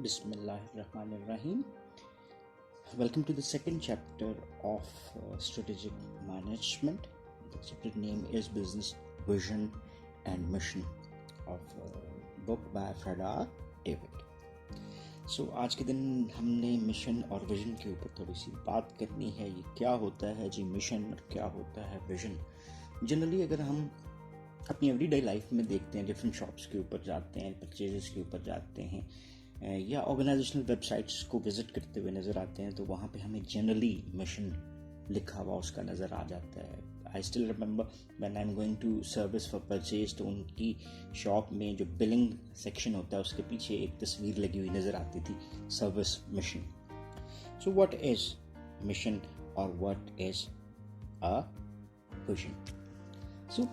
Bismillahirrahmanirrahim. Welcome to the second chapter of Strategic Management. The chapter name is Business Vision and Mission of book by Fredar David. So आज के दिन हमने mission और vision के ऊपर थोड़ी सी बात करनी है. ये क्या होता है जी मिशन और क्या होता है विजन. जनरली अगर हम अपनी एवरीडे लाइफ में देखते हैं, डिफरेंट शॉप्स के ऊपर जाते हैं, परचेजेस के ऊपर जाते हैं या ऑर्गेनाइजेशनल वेबसाइट्स को विजिट करते हुए नज़र आते हैं, तो वहाँ पे हमें जनरली मिशन लिखा हुआ उसका नज़र आ जाता है. I still remember when I am going to service for purchase, तो उनकी शॉप में जो बिलिंग सेक्शन होता है उसके पीछे एक तस्वीर लगी हुई नज़र आती थी, service mission. So what is mission और व्हाट इज़ अ विजन. सो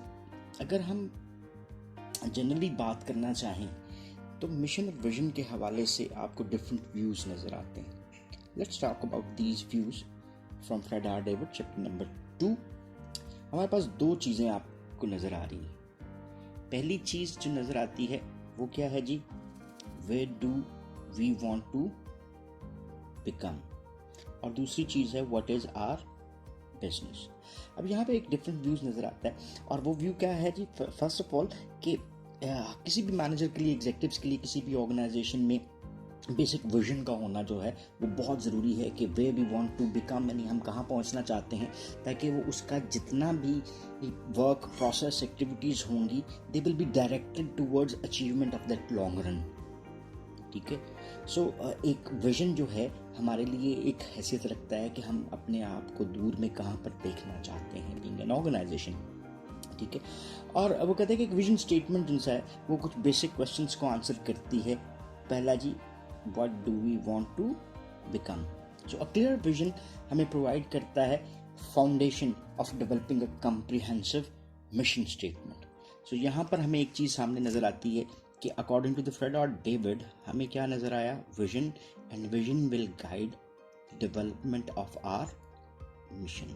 अगर हम जनरली बात करना चाहें तो मिशन और विजन के हवाले से आपको डिफरेंट व्यूज़ नज़र आते हैं. Let's talk about these views from Freder David chapter number 2. हमारे पास दो चीज़ें आपको नज़र आ रही हैं. पहली चीज़ जो नज़र आती है वो क्या है जी, where do we want to become, और दूसरी चीज़ है व्हाट इज़ आवर बिजनेस. अब यहाँ पे एक डिफरेंट व्यूज़ नज़र आता है, और वो व्यू क्या है जी, फर्स्ट ऑफ ऑल कि किसी भी मैनेजर के लिए, एग्जीक्यूटिव्स के लिए, किसी भी ऑर्गेनाइजेशन में बेसिक विजन का होना जो है वो बहुत ज़रूरी है कि where we want to become, यानी हम कहाँ पहुँचना चाहते हैं, ताकि वो उसका जितना भी वर्क प्रोसेस एक्टिविटीज़ होंगी they will be directed towards achievement of that long run. ठीक है. सो एक विजन जो है हमारे लिए एक हैसियत रखता है कि हम अपने आप को दूर में कहाँ पर देखना चाहते हैं बीइंग एन ऑर्गेनाइजेशन. ठीक है. और वो कहते हैं कि एक विजन स्टेटमेंट जिनसा है वो कुछ बेसिक क्वेश्चंस को आंसर करती है. पहला जी, what do we want to become. So a clear vision हमें प्रोवाइड करता है foundation of developing a comprehensive mission statement. So यहाँ पर हमें एक चीज़ सामने नज़र आती है कि according to the Fred David हमें क्या नज़र आया, vision, and vision will guide development of our mission.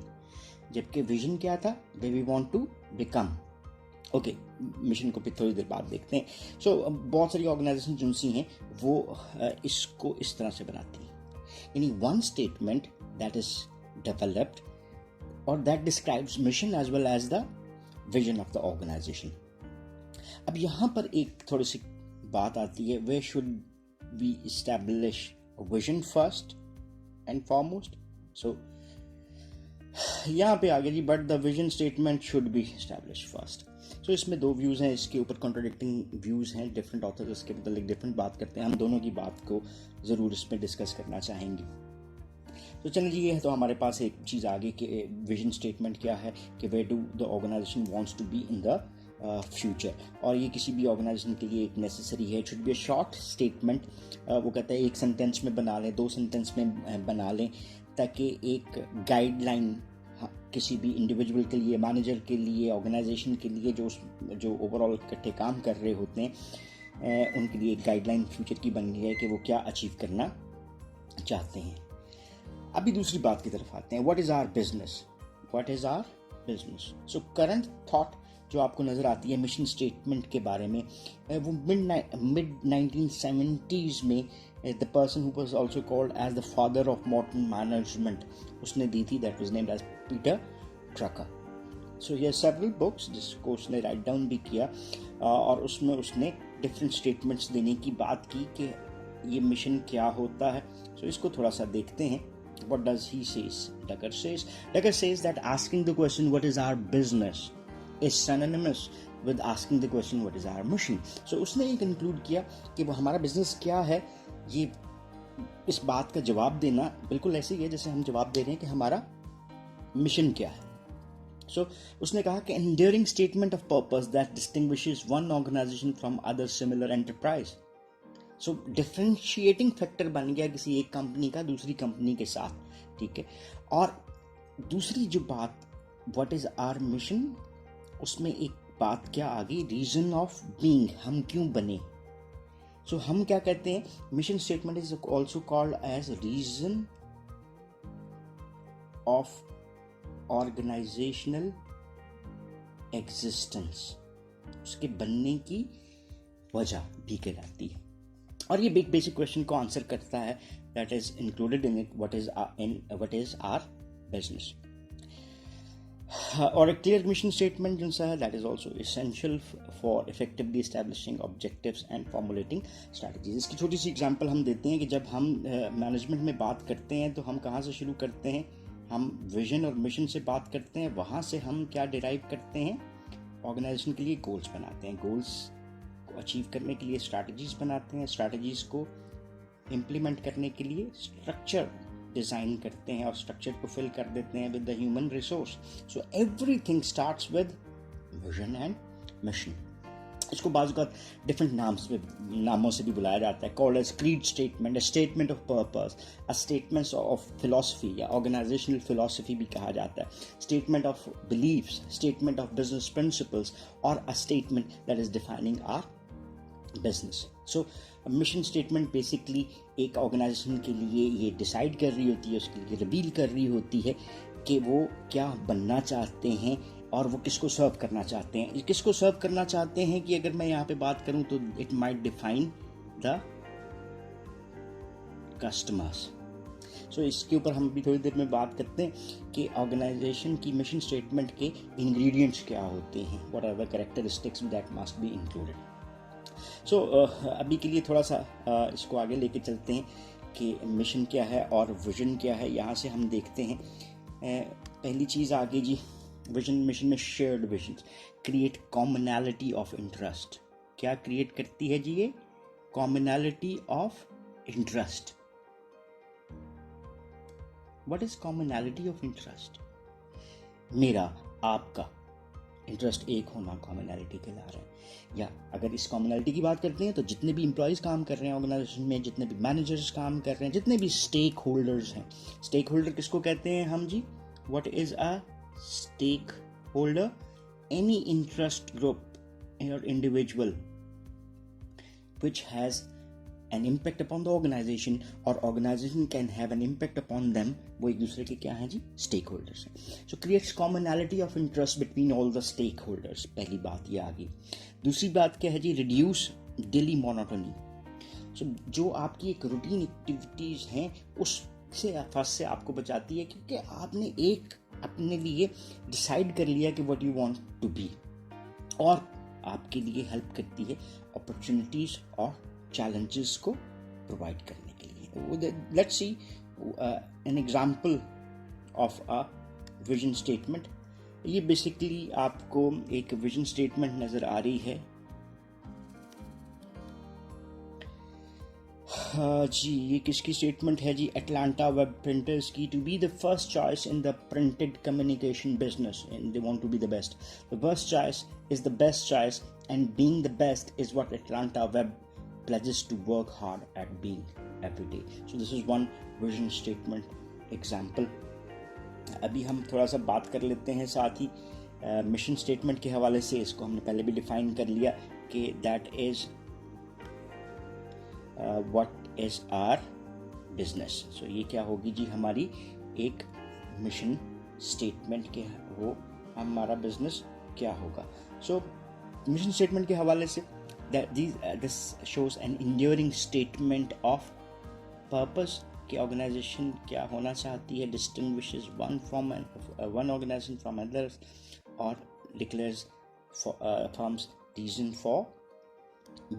जबकि विजन क्या था, where we want to become. Okay, mission को फिर थोड़ी देर बाद देखते हैं. सो बहुत सारी ऑर्गेनाइजेशन जिनसी हैं वो इसको इस तरह से बनाती हैं, यानी one statement that is developed और that describes mission as well as the vision of the organization. अब यहाँ पर एक थोड़ी सी बात आती है, वे should we establish vision first and foremost. So यहाँ पे आगे जी, but the vision statement should be establish first. So इसमें दो व्यूज़ हैं, इसके ऊपर कॉन्ट्राडिक्टिंग व्यूज़ हैं, डिफरेंट ऑथर्स इसके मतलब डिफरेंट बात करते हैं. हम दोनों की बात को ज़रूर इसमें डिस्कस करना चाहेंगे. तो चलिए जी, ये है तो हमारे पास एक चीज़ आगे कि विजन स्टेटमेंट क्या है, कि where do the organization wants to be in the future. और ये किसी भी ऑर्गेनाइजेशन के लिए एक नेसेसरी है. It should be a short statement. वो कहता है एक सेंटेंस में बना लें, दो सेंटेंस में बना लें, ताकि एक गाइडलाइन किसी भी इंडिविजुअल के लिए, मैनेजर के लिए, ऑर्गेनाइजेशन के लिए जो ओवरऑल इकट्ठे काम कर रहे होते हैं उनके लिए एक गाइडलाइन फ्यूचर की बन गई है कि वो क्या अचीव करना चाहते हैं. अभी दूसरी बात की तरफ आते हैं, what is our business. What is our business. So current thought जो आपको नज़र आती है मिशन स्टेटमेंट के बारे में, वो मिड 1970s में the person who was also called as the father of modern management उसने दी थी, that was named as Peter Drucker. So ये सेवरल बुक्स जिसको उसने राइट डाउन भी किया, और उसमें उसने डिफरेंट स्टेटमेंट्स देने की बात की कि ये मिशन क्या होता है. सो इसको थोड़ा सा देखते हैं. What does he says? Ducker says that asking the question what is our business is synonymous with asking the question what is our mission. So उसने ये कंक्लूड किया कि वो हमारा बिजनेस क्या है, ये इस बात का जवाब देना बिल्कुल ऐसे ही है जैसे हम जवाब दे रहे हैं कि हमारा मिशन क्या है. So उसने कहा कि enduring statement of purpose that distinguishes one organization from other similar enterprise. So differentiating factor बन गया किसी एक कंपनी का दूसरी कंपनी के साथ. ठीक है. और दूसरी जो बात व्हाट इज़ आवर मिशन, उसमें एक बात क्या आ गई, रीजन ऑफ बीइंग, हम क्यों बने. सो हम क्या कहते हैं, mission statement is also called as reason of organizational existence, उसके बनने की वजह भी कहलाती है. और ये बिग बेसिक क्वेश्चन को आंसर करता है, that is included in it, what is our business. और एक क्लियर मिशन स्टेटमेंट जो सा है, that is also essential for effectively establishing objectives and formulating strategies. इसकी छोटी सी एग्जांपल हम देते हैं कि जब हम मैनेजमेंट में बात करते हैं तो हम कहाँ से शुरू करते हैं, हम विजन और मिशन से बात करते हैं, वहाँ से हम क्या डिराइव करते हैं, ऑर्गेनाइजेशन के लिए गोल्स बनाते हैं, गोल्स को अचीव करने के लिए स्ट्रैटेजीज बनाते हैं, स्ट्रैटेजीज को इम्प्लीमेंट करने के लिए स्ट्रक्चर डिज़ाइन करते हैं और स्ट्रक्चर को फिल कर देते हैं with the human resource. So everything starts with vision and mission. इसको बाज़ डिफरेंट नामों से भी बुलाया जाता है, called as creed statement, statement of purpose, a statement of philosophy या ऑर्गेनाइजेशनल फिलॉसफी भी कहा जाता है, statement of believes, statement of business principles, और a statement that is defining our business. So mission statement basically एक organization के लिए ये डिसाइड कर रही होती है, उसके लिए रिवील कर रही होती है कि वो क्या बनना चाहते हैं और वो किसको सर्व करना चाहते हैं। किसको सर्व करना चाहते हैं कि अगर मैं यहाँ पे बात करूँ तो it might define the customers. So इसके ऊपर हम भी थोड़ी देर में बात करते हैं कि ऑर्गेनाइजेशन की मिशन स्टेटमेंट के इंग्रेडिएंट्स क्या होते हैं, what are the characteristics that must be included. So अभी के लिए थोड़ा सा इसको आगे लेके चलते हैं कि मिशन क्या है और विजन क्या है। यहाँ से हम देखते हैं पहली चीज़ आगे जी, विजन मिशन में shared vision create commonality of interest. क्या क्रिएट करती है जी ये? Commonality of interest. What is commonality of interest? मेरा आपका इंटरेस्ट एक होना कॉमनैलिटी कहला रहा है। या अगर इस कॉमनैलिटी की बात करते हैं तो जितने भी एम्प्लॉयज़ काम कर रहे हैं ऑर्गेनाइजेशन में, जितने भी मैनेजर्स काम कर रहे हैं, जितने भी स्टेक होल्डर्स हैं, स्टेक होल्डर किसको कहते हैं हम जी? What is a stakeholder? Any interest group और individual which has an impact upon the organization or organization can have an impact upon them, वो एक दूसरे के क्या हैं जी? स्टेक होल्डर्स हैं। So creates commonality of interest between all the stakeholders. पहली बात ये आ गई। दूसरी बात क्या है जी? Reduce daily monotony. सो जो आपकी एक रूटीन एक्टिविटीज हैं उससे फर्स्ट से आपको बचाती है, क्योंकि आपने एक अपने लिए डिसाइड कर लिया कि what you want to be, और आपके लिए हेल्प करती है अपॉर्चुनिटीज और चैलेंजेस को प्रोवाइड करने के लिए। Let's see an example of a vision statement. ये बेसिकली आपको एक विजन स्टेटमेंट नजर आ रही है जी। ये किसकी स्टेटमेंट है जी? अटलांटा वेब प्रिंटर्स की, to be the first choice in the printed communication business and they want to be the best. The first choice is the best choice and being the best is what Atlanta web pledges to work hard at being every day. So this is one vision statement example. अभी हम थोड़ा सा बात कर लेते हैं साथ ही mission statement के हवाले से। इसको हमने पहले भी डिफाइन कर लिया कि that is what is our business. So ये क्या होगी जी? हमारी एक मिशन स्टेटमेंट के वो हमारा बिजनेस क्या होगा। सो मिशन स्टेटमेंट के हवाले से this shows an enduring statement of purpose कि ऑर्गेनाइजेशन क्या होना चाहती है, distinguishes one organization from others, और declares firm's reason for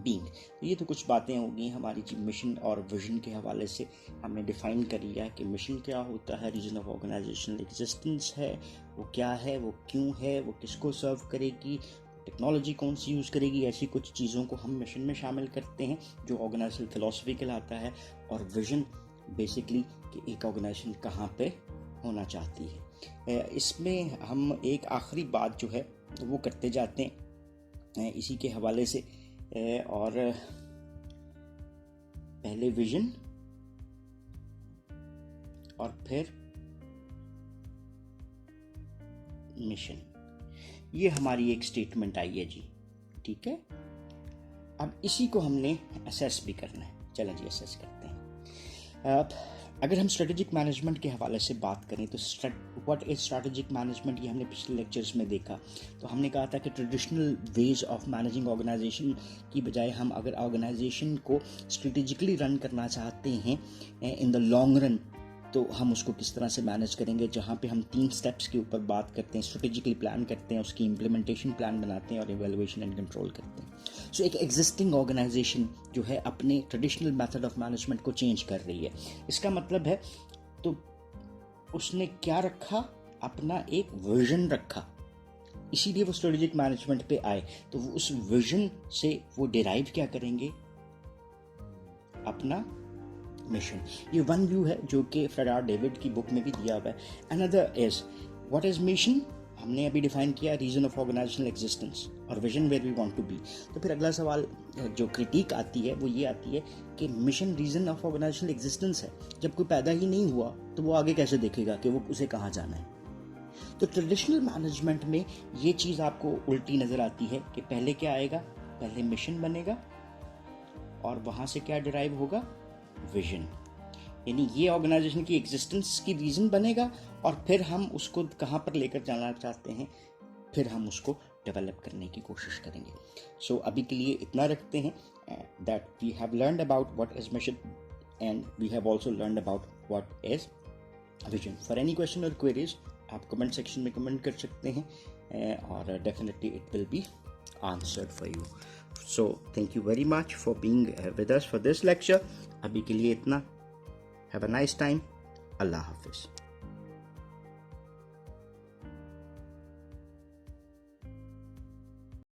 being। ये तो कुछ बातें होगी हमारी मिशन और विजन के हवाले से। हमने डिफाइन कर लिया कि मिशन क्या होता है, रीजन ऑफ ऑर्गेनाइजेशनल एग्जिस्टेंस है, वो क्या है, वो क्यों है, वो किसको सर्व करेगी, टेक्नोलॉजी कौन सी यूज़ करेगी। ऐसी कुछ चीज़ों को हम मिशन में शामिल करते हैं जो ऑर्गेनाइजेशनल फिलॉसफी कहलाता है। और विजन बेसिकली कि एक ऑर्गेनाइजेशन कहाँ पे होना चाहती है। इसमें हम एक आखिरी बात जो है वो करते जाते हैं इसी के हवाले से। और पहले विजन और फिर मिशन, ये हमारी एक स्टेटमेंट आई है जी। ठीक है, अब इसी को हमने असेस भी करना है। चलें जी असेस करते हैं। अगर हम स्ट्रेटेजिक मैनेजमेंट के हवाले से बात करें तो व्हाट इज स्ट्रेटेजिक मैनेजमेंट, ये हमने पिछले लेक्चर्स में देखा। तो हमने कहा था कि traditional ways of managing organization की बजाय हम अगर ऑर्गेनाइजेशन को स्ट्रेटेजिकली रन करना चाहते हैं इन द लॉन्ग रन, तो हम उसको किस तरह से मैनेज करेंगे, जहाँ पे हम 3 स्टेप्स के ऊपर बात करते हैं। स्ट्रेटेजिकली प्लान करते हैं, उसकी इम्प्लीमेंटेशन प्लान बनाते हैं और इवेलुएशन एंड कंट्रोल करते हैं। सो एक एग्जिस्टिंग ऑर्गेनाइजेशन जो है अपने ट्रेडिशनल मेथड ऑफ मैनेजमेंट को चेंज कर रही है, इसका मतलब है तो उसने क्या रखा, अपना एक विजन रखा, इसीलिए वो स्ट्रेटेजिक मैनेजमेंट पे आए। तो वो उस विजन से वो डिराइव क्या करेंगे, अपना मिशन। ये वन व्यू है जो कि फ्रेड डेविड की बुक में भी दिया हुआ है। Another is what is mission, हमने अभी डिफाइन किया रीजन ऑफ ऑर्गेनाइजेशनल एग्जिस्टेंस, और vision where we want to be. तो फिर अगला सवाल जो क्रिटिक आती है वो ये आती है कि mission reason of organizational existence है, जब कोई पैदा ही नहीं हुआ तो वो आगे कैसे देखेगा कि वो उसे कहाँ जाना है। तो ट्रेडिशनल मैनेजमेंट में ये चीज़ आपको उल्टी नज़र आती है कि पहले क्या आएगा, पहले मिशन बनेगा और वहाँ से क्या डिराइव होगा, विजन। यानी ये ऑर्गेनाइजेशन की एग्जिस्टेंस की रीज़न बनेगा और फिर हम उसको कहाँ पर लेकर जाना चाहते हैं, फिर हम उसको डेवलप करने की कोशिश करेंगे। सो अभी के लिए इतना रखते हैं, that we have learned about what is mission and we have also learned about what is vision. For any question और क्वेरीज आप कमेंट सेक्शन में कमेंट कर सकते हैं और definitely it will be answered for you. So thank you very much for being with us for this lecture. अभी के लिए इतना। Have a nice time. अल्लाह हाफिज़।